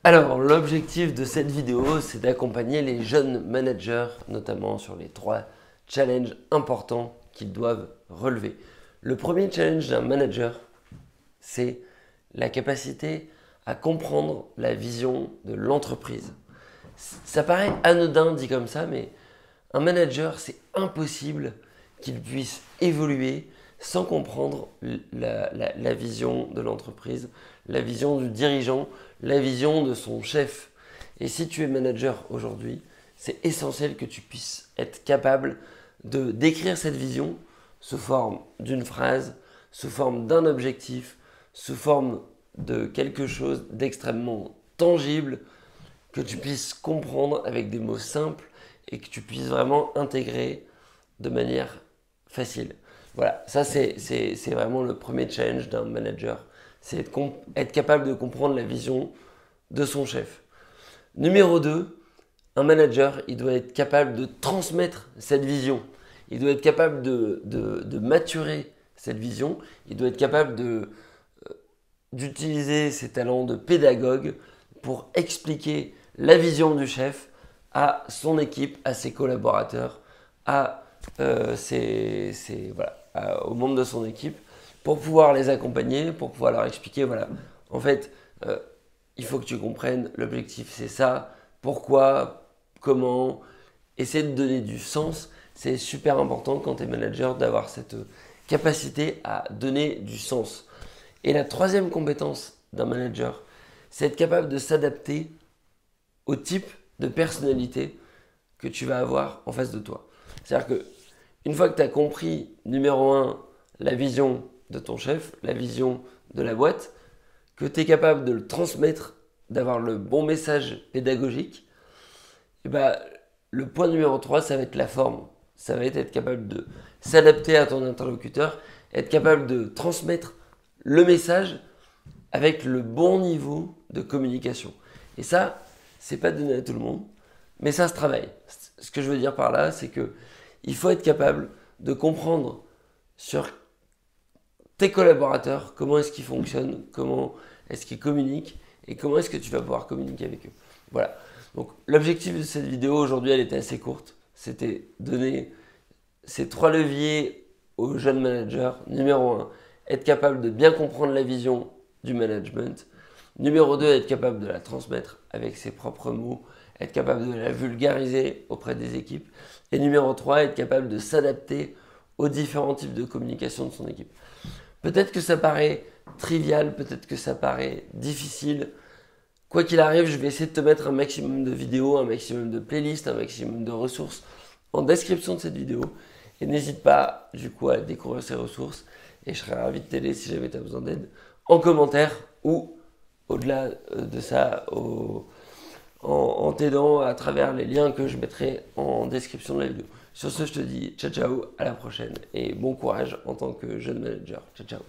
Alors, l'objectif de cette vidéo, c'est d'accompagner les jeunes managers, notamment sur les 3 challenges importants qu'ils doivent relever. Le premier challenge d'un manager, c'est la capacité à comprendre la vision de l'entreprise. Ça paraît anodin dit comme ça, mais un manager, c'est impossible qu'il puisse évoluer sans comprendre la vision de l'entreprise, la vision du dirigeant, la vision de son chef. Et si tu es manager aujourd'hui, c'est essentiel que tu puisses être capable de décrire cette vision sous forme d'une phrase, sous forme d'un objectif, sous forme de quelque chose d'extrêmement tangible, que tu puisses comprendre avec des mots simples et que tu puisses vraiment intégrer de manière facile. Voilà, ça c'est vraiment le premier challenge d'un manager, c'est être capable de comprendre la vision de son chef. Numéro 2, un manager, il doit être capable de transmettre cette vision. Il doit être capable de maturer cette vision. Il doit être capable d'utiliser ses talents de pédagogue pour expliquer la vision du chef à son équipe, à ses collaborateurs, au membre de son équipe, pour pouvoir les accompagner, pour pouvoir leur expliquer, voilà, en fait, il faut que tu comprennes, l'objectif c'est ça, pourquoi, comment, essayer de donner du sens. C'est super important quand tu es manager d'avoir cette capacité à donner du sens. Et la troisième compétence d'un manager, c'est être capable de s'adapter au type de personnalité que tu vas avoir en face de toi. C'est-à-dire que une fois que tu as compris, numéro 1, la vision de ton chef, la vision de la boîte, que tu es capable de le transmettre, d'avoir le bon message pédagogique, et le point numéro 3, ça va être la forme. Ça va être capable de s'adapter à ton interlocuteur, être capable de transmettre le message avec le bon niveau de communication. Et ça, c'est pas donné à tout le monde, mais ça se travaille. Ce que je veux dire par là, c'est que il faut être capable de comprendre sur tes collaborateurs comment est-ce qu'ils fonctionnent, comment est-ce qu'ils communiquent et comment est-ce que tu vas pouvoir communiquer avec eux. Voilà. Donc l'objectif de cette vidéo aujourd'hui, elle était assez courte. C'était donner ces 3 leviers aux jeunes managers. Numéro 1, être capable de bien comprendre la vision du management. Numéro 2, être capable de la transmettre avec ses propres mots, être capable de la vulgariser auprès des équipes. Et numéro 3, être capable de s'adapter aux différents types de communication de son équipe. Peut-être que ça paraît trivial, peut-être que ça paraît difficile. Quoi qu'il arrive, je vais essayer de te mettre un maximum de vidéos, un maximum de playlists, un maximum de ressources en description de cette vidéo. Et n'hésite pas du coup à découvrir ces ressources. Et je serais ravi de t'aider si jamais tu as besoin d'aide en commentaire ou au-delà de ça en t'aidant à travers les liens que je mettrai en description de la vidéo. Sur ce, je te dis ciao ciao, à la prochaine et bon courage en tant que jeune manager. Ciao ciao.